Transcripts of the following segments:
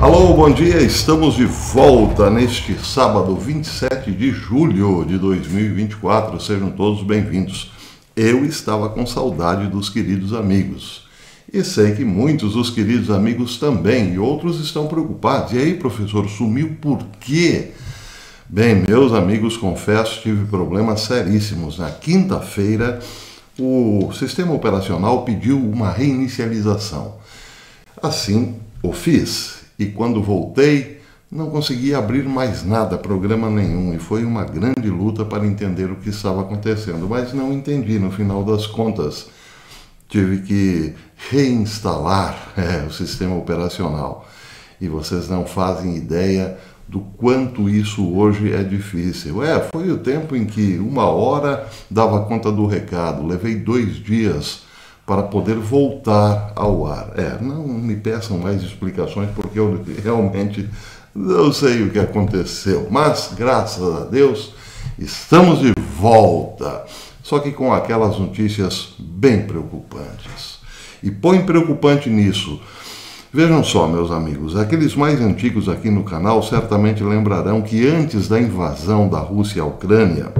Alô, bom dia, estamos de volta neste sábado 27 de julho de 2024, sejam todos bem-vindos. Eu estava com saudade dos queridos amigos e sei que muitos dos queridos amigos também e outros estão preocupados. E aí, professor, sumiu por quê? Bem, meus amigos, confesso, tive problemas seríssimos. Na quinta-feira, o sistema operacional pediu uma reinicialização. Assim, o fiz. E quando voltei, não consegui abrir mais nada, programa nenhum. E foi uma grande luta para entender o que estava acontecendo. Mas não entendi, no final das contas. Tive que reinstalar o sistema operacional. E vocês não fazem ideia do quanto isso hoje é difícil. Foi o tempo em que 1 hora dava conta do recado. Levei 2 dias para poder voltar ao ar. Não me peçam mais explicações, porque eu realmente não sei o que aconteceu. Mas, graças a Deus, estamos de volta. Só que com aquelas notícias bem preocupantes. E põe preocupante nisso. Vejam só, meus amigos, aqueles mais antigos aqui no canal certamente lembrarão que antes da invasão da Rússia à Ucrânia,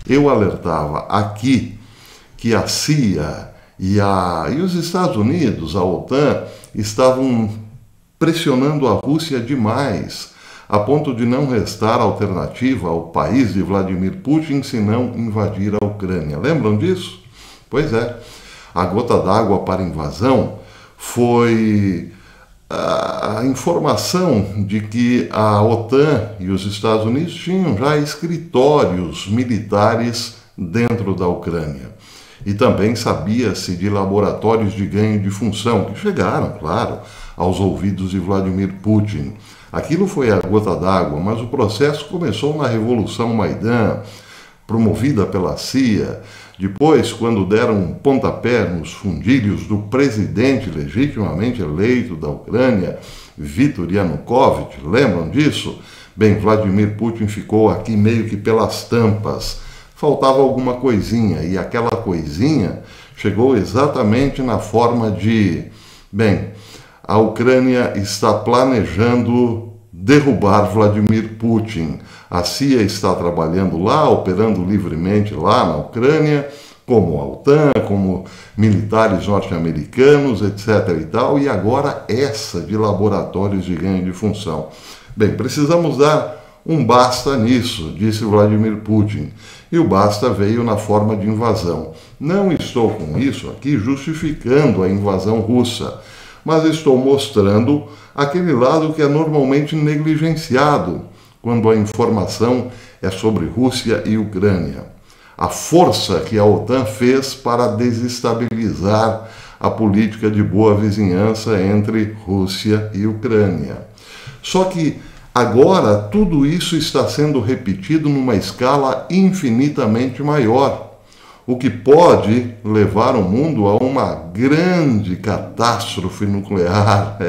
eu alertava aqui que a CIA e os Estados Unidos, a OTAN, estavam pressionando a Rússia demais, a ponto de não restar alternativa ao país de Vladimir Putin senão invadir a Ucrânia. Lembram disso? Pois é. A gota d'água para a invasão foi a informação de que a OTAN e os Estados Unidos tinham já escritórios militares dentro da Ucrânia. E também sabia-se de laboratórios de ganho de função, que chegaram, claro, aos ouvidos de Vladimir Putin. Aquilo foi a gota d'água, mas o processo começou na Revolução Maidan, promovida pela CIA. Depois, quando deram um pontapé nos fundilhos do presidente legitimamente eleito da Ucrânia, Viktor Yanukovych, lembram disso? Bem, Vladimir Putin ficou aqui meio que pelas tampas. Faltava alguma coisinha, e aquela coisinha chegou exatamente na forma de... Bem, a Ucrânia está planejando derrubar Vladimir Putin. A CIA está trabalhando lá, operando livremente lá na Ucrânia, como a OTAN, como militares norte-americanos, etc. e tal, e agora essa de laboratórios de ganho de função. Bem, precisamos dar um basta nisso, disse Vladimir Putin. E o basta veio na forma de invasão. Não estou com isso aqui justificando a invasão russa, mas estou mostrando aquele lado que é normalmente negligenciado quando a informação é sobre Rússia e Ucrânia. A força que a OTAN fez para desestabilizar a política de boa vizinhança entre Rússia e Ucrânia. Só que agora, tudo isso está sendo repetido numa escala infinitamente maior, o que pode levar o mundo a uma grande catástrofe nuclear,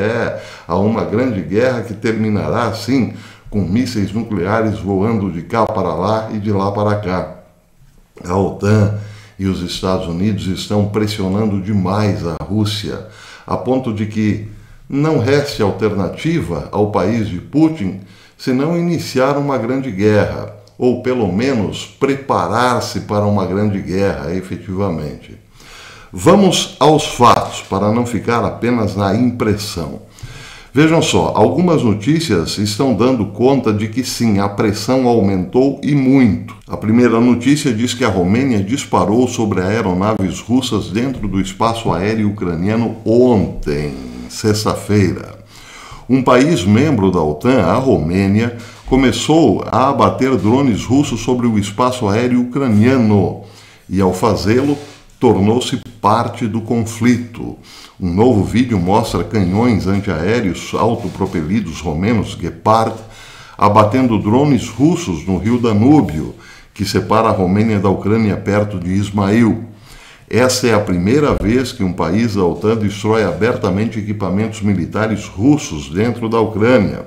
a uma grande guerra que terminará assim, com mísseis nucleares voando de cá para lá e de lá para cá. A OTAN e os Estados Unidos estão pressionando demais a Rússia, a ponto de que não reste alternativa ao país de Putin senão iniciar uma grande guerra, ou pelo menos preparar-se para uma grande guerra, efetivamente. Vamos aos fatos, para não ficar apenas na impressão. Vejam só, algumas notícias estão dando conta de que sim, a pressão aumentou e muito. A primeira notícia diz que a Romênia disparou sobre aeronaves russas dentro do espaço aéreo ucraniano ontem, sexta-feira. Um país membro da OTAN, a Romênia, começou a abater drones russos sobre o espaço aéreo ucraniano e, ao fazê-lo, tornou-se parte do conflito. Um novo vídeo mostra canhões antiaéreos autopropelidos romenos Gepard abatendo drones russos no rio Danúbio, que separa a Romênia da Ucrânia perto de Ismail. Essa é a primeira vez que um país da OTAN destrói abertamente equipamentos militares russos dentro da Ucrânia.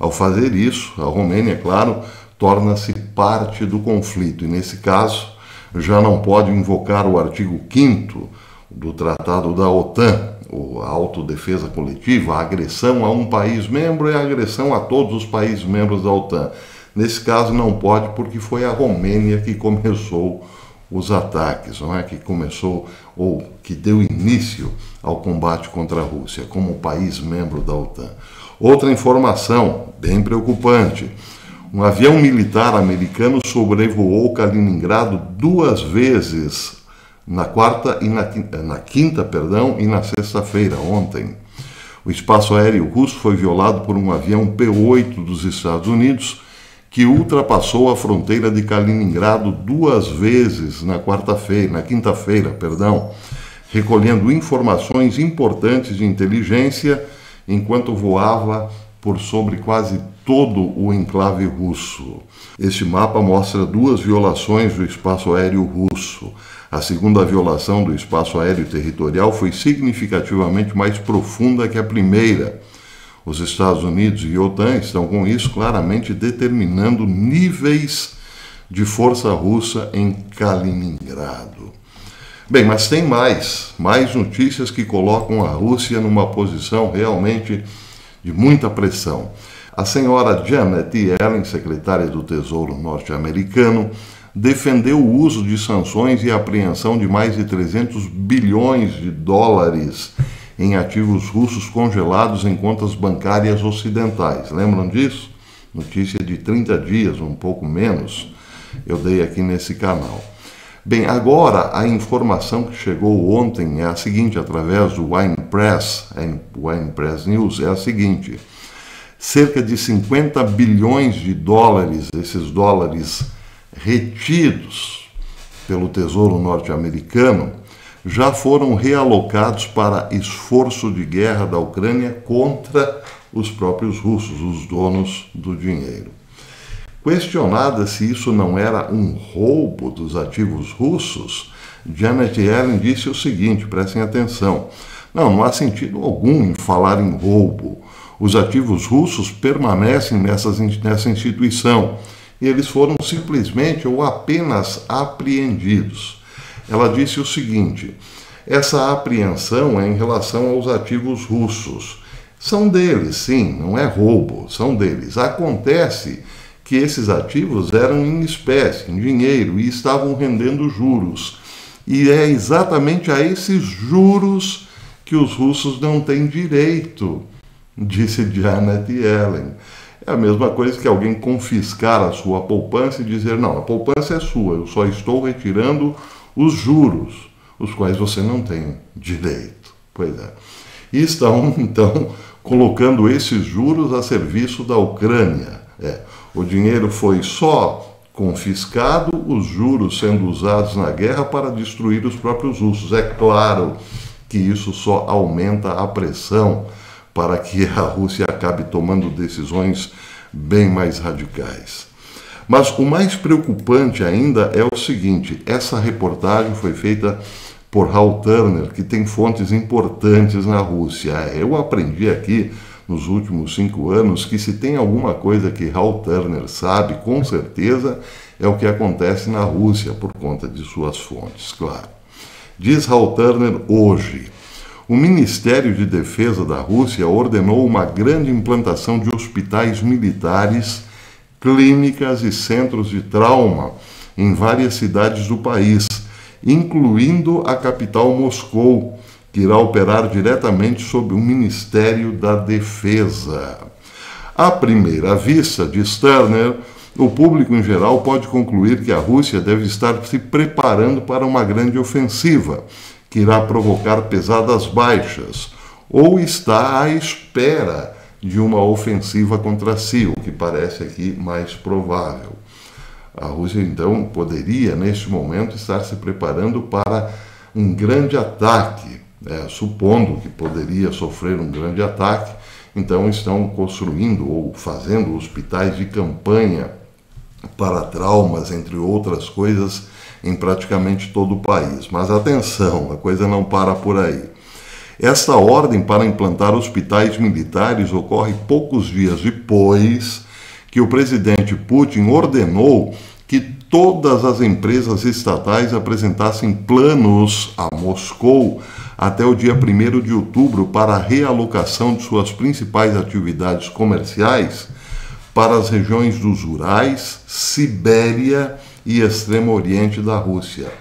Ao fazer isso, a Romênia, claro, torna-se parte do conflito e, nesse caso, já não pode invocar o artigo 5º do Tratado da OTAN, a autodefesa coletiva, a agressão a um país membro é a agressão a todos os países membros da OTAN. Nesse caso não pode, porque foi a Romênia que começou os ataques, não é? Que começou ou que deu início ao combate contra a Rússia como país membro da OTAN. Outra informação bem preocupante: um avião militar americano sobrevoou Kaliningrado 2 vezes, na quinta e na sexta-feira, ontem. O espaço aéreo russo foi violado por um avião P-8 dos Estados Unidos que ultrapassou a fronteira de Kaliningrado 2 vezes na quinta-feira, recolhendo informações importantes de inteligência enquanto voava por sobre quase todo o enclave russo. Este mapa mostra 2 violações do espaço aéreo russo. A segunda violação do espaço aéreo territorial foi significativamente mais profunda que a primeira. Os Estados Unidos e a OTAN estão com isso claramente determinando níveis de força russa em Kaliningrado. Bem, mas tem mais notícias que colocam a Rússia numa posição realmente de muita pressão. A senhora Janet Yellen, secretária do Tesouro norte-americano, defendeu o uso de sanções e a apreensão de mais de 300 bilhões de dólares em ativos russos congelados em contas bancárias ocidentais. Lembram disso? Notícia de 30 dias, um pouco menos, eu dei aqui nesse canal. Bem, agora a informação que chegou ontem é a seguinte, através do Wine Press News, é a seguinte: cerca de 50 bilhões de dólares, esses dólares retidos pelo Tesouro norte-americano, já foram realocados para esforço de guerra da Ucrânia contra os próprios russos, os donos do dinheiro. Questionada se isso não era um roubo dos ativos russos, Janet Yellen disse o seguinte, prestem atenção: não há sentido algum em falar em roubo. Os ativos russos permanecem nessa instituição e eles foram simplesmente ou apenas apreendidos. Ela disse o seguinte: essa apreensão é em relação aos ativos russos. São deles, sim, não é roubo, são deles. Acontece que esses ativos eram em espécie, em dinheiro, e estavam rendendo juros. E é exatamente a esses juros que os russos não têm direito, disse Janet Yellen. É a mesma coisa que alguém confiscar a sua poupança e dizer: não, a poupança é sua, eu só estou retirando os juros, os quais você não tem direito. Pois é. E estão, então, colocando esses juros a serviço da Ucrânia. O dinheiro foi só confiscado, os juros sendo usados na guerra para destruir os próprios russos. É claro que isso só aumenta a pressão para que a Rússia acabe tomando decisões bem mais radicais. Mas o mais preocupante ainda é o seguinte: essa reportagem foi feita por Hal Turner, que tem fontes importantes na Rússia. Eu aprendi aqui nos últimos 5 anos que se tem alguma coisa que Hal Turner sabe, com certeza, é o que acontece na Rússia, por conta de suas fontes, claro. Diz Hal Turner hoje: o Ministério de Defesa da Rússia ordenou uma grande implantação de hospitais militares, clínicas e centros de trauma em várias cidades do país, incluindo a capital Moscou, que irá operar diretamente sob o Ministério da Defesa. À primeira vista, diz Turner, o público em geral pode concluir que a Rússia deve estar se preparando para uma grande ofensiva, que irá provocar pesadas baixas, ou está à espera de uma ofensiva contra si, o que parece aqui mais provável. A Rússia, então, poderia, neste momento, estar se preparando para um grande ataque, supondo que poderia sofrer um grande ataque, então estão construindo ou fazendo hospitais de campanha para traumas, entre outras coisas, em praticamente todo o país. Mas atenção, a coisa não para por aí. Esta ordem para implantar hospitais militares ocorre poucos dias depois que o presidente Putin ordenou que todas as empresas estatais apresentassem planos a Moscou até o dia 1º de outubro para a realocação de suas principais atividades comerciais para as regiões dos Urais, Sibéria e Extremo Oriente da Rússia,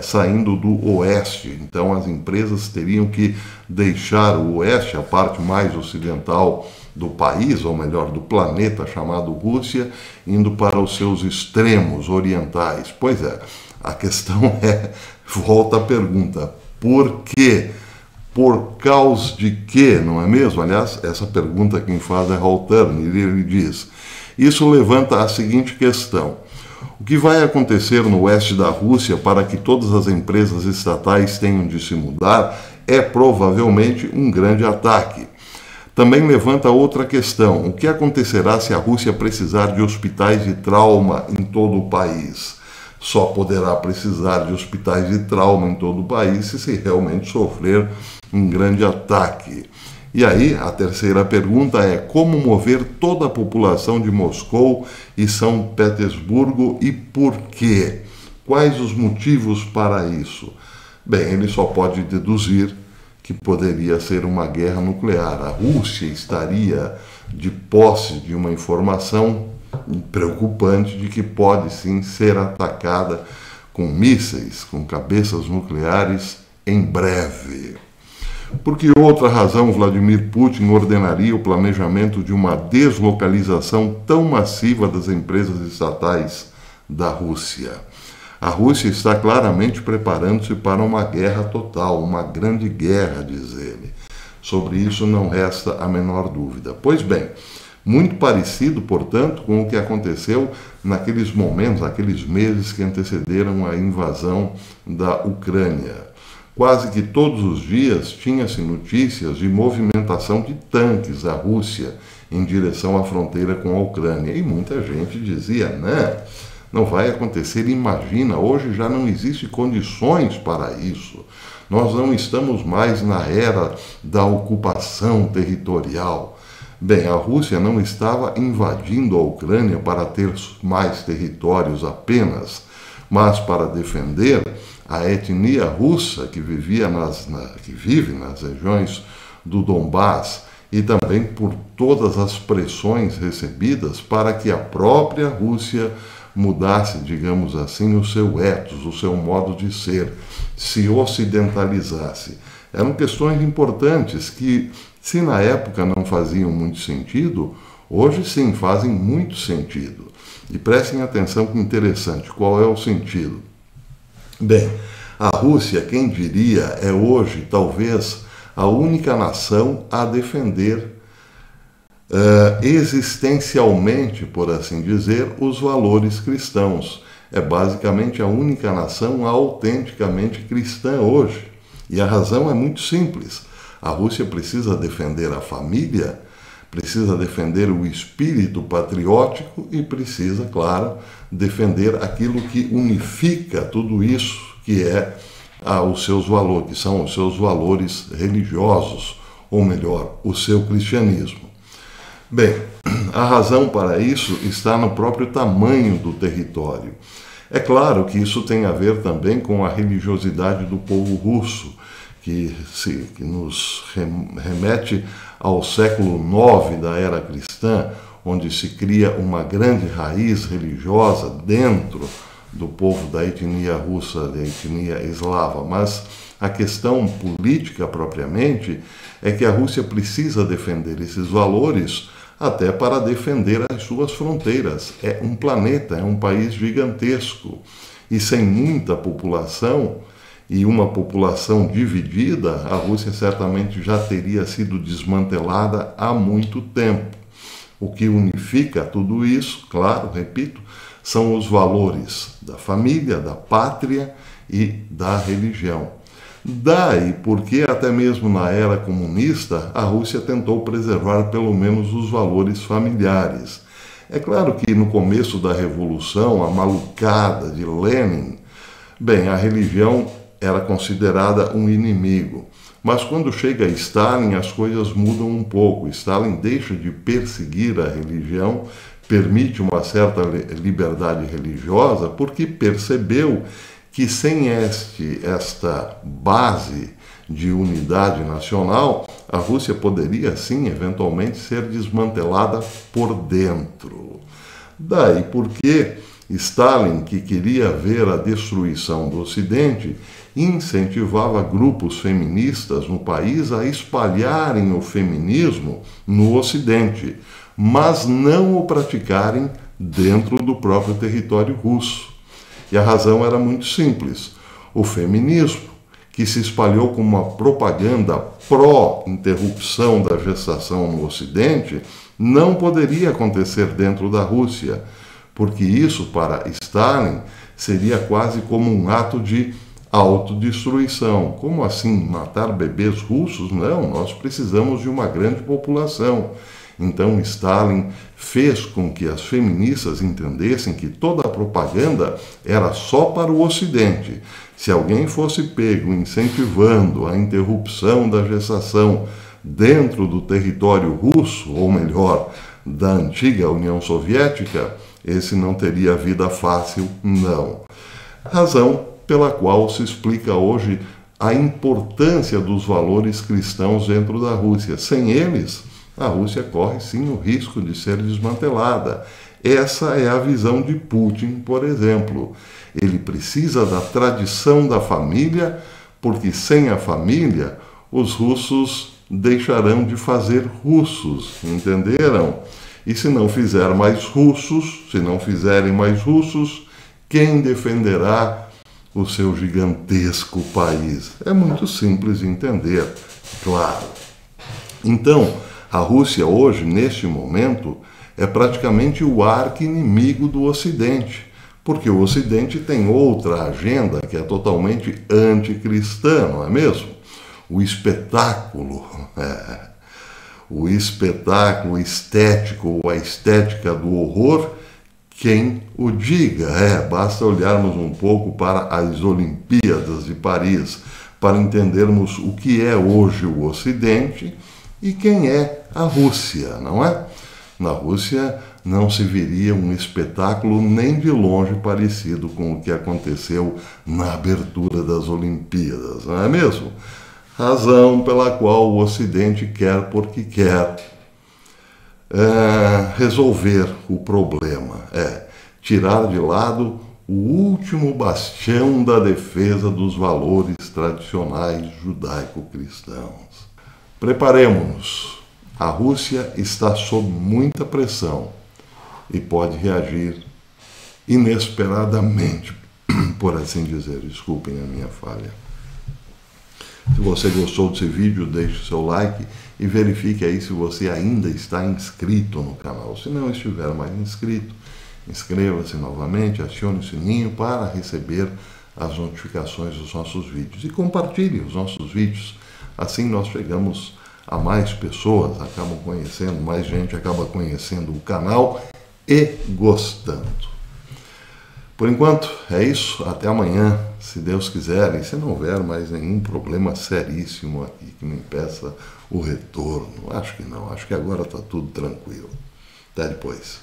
saindo do oeste. Então as empresas teriam que deixar o oeste, a parte mais ocidental do país, ou melhor, do planeta chamado Rússia, indo para os seus extremos orientais. Pois é, a questão volta a pergunta, por quê? Por causa de quê, não é mesmo? Aliás, essa pergunta quem faz é Hal Turner, e ele diz: isso levanta a seguinte questão: o que vai acontecer no oeste da Rússia para que todas as empresas estatais tenham de se mudar é provavelmente um grande ataque. Também levanta outra questão: o que acontecerá se a Rússia precisar de hospitais de trauma em todo o país? Só poderá precisar de hospitais de trauma em todo o país se realmente sofrer um grande ataque. E aí, a terceira pergunta é: como mover toda a população de Moscou e São Petersburgo e por quê? Quais os motivos para isso? Bem, ele só pode deduzir que poderia ser uma guerra nuclear. A Rússia estaria de posse de uma informação preocupante de que pode sim ser atacada com mísseis, com cabeças nucleares em breve. Por que outra razão Vladimir Putin ordenaria o planejamento de uma deslocalização tão massiva das empresas estatais da Rússia? A Rússia está claramente preparando-se para uma guerra total, uma grande guerra, diz ele. Sobre isso não resta a menor dúvida. Pois bem, muito parecido, portanto, com o que aconteceu naqueles momentos, naqueles meses que antecederam a invasão da Ucrânia. Quase que todos os dias tinha-se notícias de movimentação de tanques da Rússia em direção à fronteira com a Ucrânia. E muita gente dizia: não vai acontecer, imagina, hoje já não existem condições para isso. Nós não estamos mais na era da ocupação territorial. Bem, a Rússia não estava invadindo a Ucrânia para ter mais territórios apenas, mas para defender a etnia russa que vive nas regiões do Donbás, e também por todas as pressões recebidas para que a própria Rússia mudasse, digamos assim, o seu ethos, o seu modo de ser, se ocidentalizasse. Eram questões importantes que, se na época não faziam muito sentido, hoje sim fazem muito sentido. E prestem atenção que interessante, qual é o sentido? Bem, a Rússia, quem diria, é hoje talvez a única nação a defender existencialmente, por assim dizer, os valores cristãos. É basicamente a única nação autenticamente cristã hoje. E a razão é muito simples. A Rússia precisa defender a família, precisa defender o espírito patriótico e precisa, claro, defender aquilo que unifica tudo isso, que é os seus valores, que são os seus valores religiosos, ou melhor, o seu cristianismo. Bem, a razão para isso está no próprio tamanho do território. É claro que isso tem a ver também com a religiosidade do povo russo, que nos remete ao século IX da era cristã, onde se cria uma grande raiz religiosa dentro do povo da etnia russa, da etnia eslava. Mas a questão política propriamente é que a Rússia precisa defender esses valores até para defender as suas fronteiras. É um planeta, é um país gigantesco e sem muita população e uma população dividida, a Rússia certamente já teria sido desmantelada há muito tempo. O que unifica tudo isso, claro, repito, são os valores da família, da pátria e da religião. Daí porque até mesmo na era comunista a Rússia tentou preservar pelo menos os valores familiares. É claro que no começo da Revolução, a malucada de Lenin, bem, a religião era considerada um inimigo. Mas quando chega Stalin, as coisas mudam um pouco. Stalin deixa de perseguir a religião, permite uma certa liberdade religiosa, porque percebeu que sem esta base de unidade nacional, a Rússia poderia sim, eventualmente, ser desmantelada por dentro. Daí porque Stalin, que queria ver a destruição do Ocidente, incentivava grupos feministas no país a espalharem o feminismo no Ocidente, mas não o praticarem dentro do próprio território russo. E a razão era muito simples. O feminismo, que se espalhou como uma propaganda pró-interrupção da gestação no Ocidente, não poderia acontecer dentro da Rússia, porque isso, para Stalin, seria quase como um ato de autodestruição. Como assim, matar bebês russos? Não, nós precisamos de uma grande população. Então Stalin fez com que as feministas entendessem que toda a propaganda era só para o Ocidente. Se alguém fosse pego incentivando a interrupção da gestação dentro do território russo, ou melhor, da antiga União Soviética, esse não teria vida fácil, não. Razão pela qual se explica hoje a importância dos valores cristãos dentro da Rússia. Sem eles, a Rússia corre sim o risco de ser desmantelada. Essa é a visão de Putin, por exemplo. Ele precisa da tradição da família, porque sem a família, os russos deixarão de fazer russos, entenderam? E se não fizer mais russos, se não fizerem mais russos, quem defenderá o seu gigantesco país? É muito simples de entender, claro. Então, a Rússia hoje, neste momento, é praticamente o arqui-inimigo do Ocidente, porque o Ocidente tem outra agenda que é totalmente anticristã, não é mesmo? O espetáculo, o espetáculo estético, a estética do horror, quem o diga? Basta olharmos um pouco para as Olimpíadas de Paris para entendermos o que é hoje o Ocidente e quem é a Rússia, não é? Na Rússia não se viria um espetáculo nem de longe parecido com o que aconteceu na abertura das Olimpíadas, não é mesmo? Razão pela qual o Ocidente quer, porque quer, resolver o problema, tirar de lado o último bastião da defesa dos valores tradicionais judaico-cristãos. Preparemo-nos. A Rússia está sob muita pressão e pode reagir inesperadamente, por assim dizer. Desculpem a minha falha. Se você gostou desse vídeo, deixe seu like e verifique aí se você ainda está inscrito no canal. Se não estiver mais inscrito, inscreva-se novamente, acione o sininho para receber as notificações dos nossos vídeos. E compartilhe os nossos vídeos. Assim nós chegamos a mais pessoas, acabam conhecendo, mais gente acaba conhecendo o canal e gostando. Por enquanto, é isso. Até amanhã, se Deus quiser, e se não houver mais nenhum problema seríssimo aqui que me impeça o retorno. Acho que não, acho que agora está tudo tranquilo. Até depois.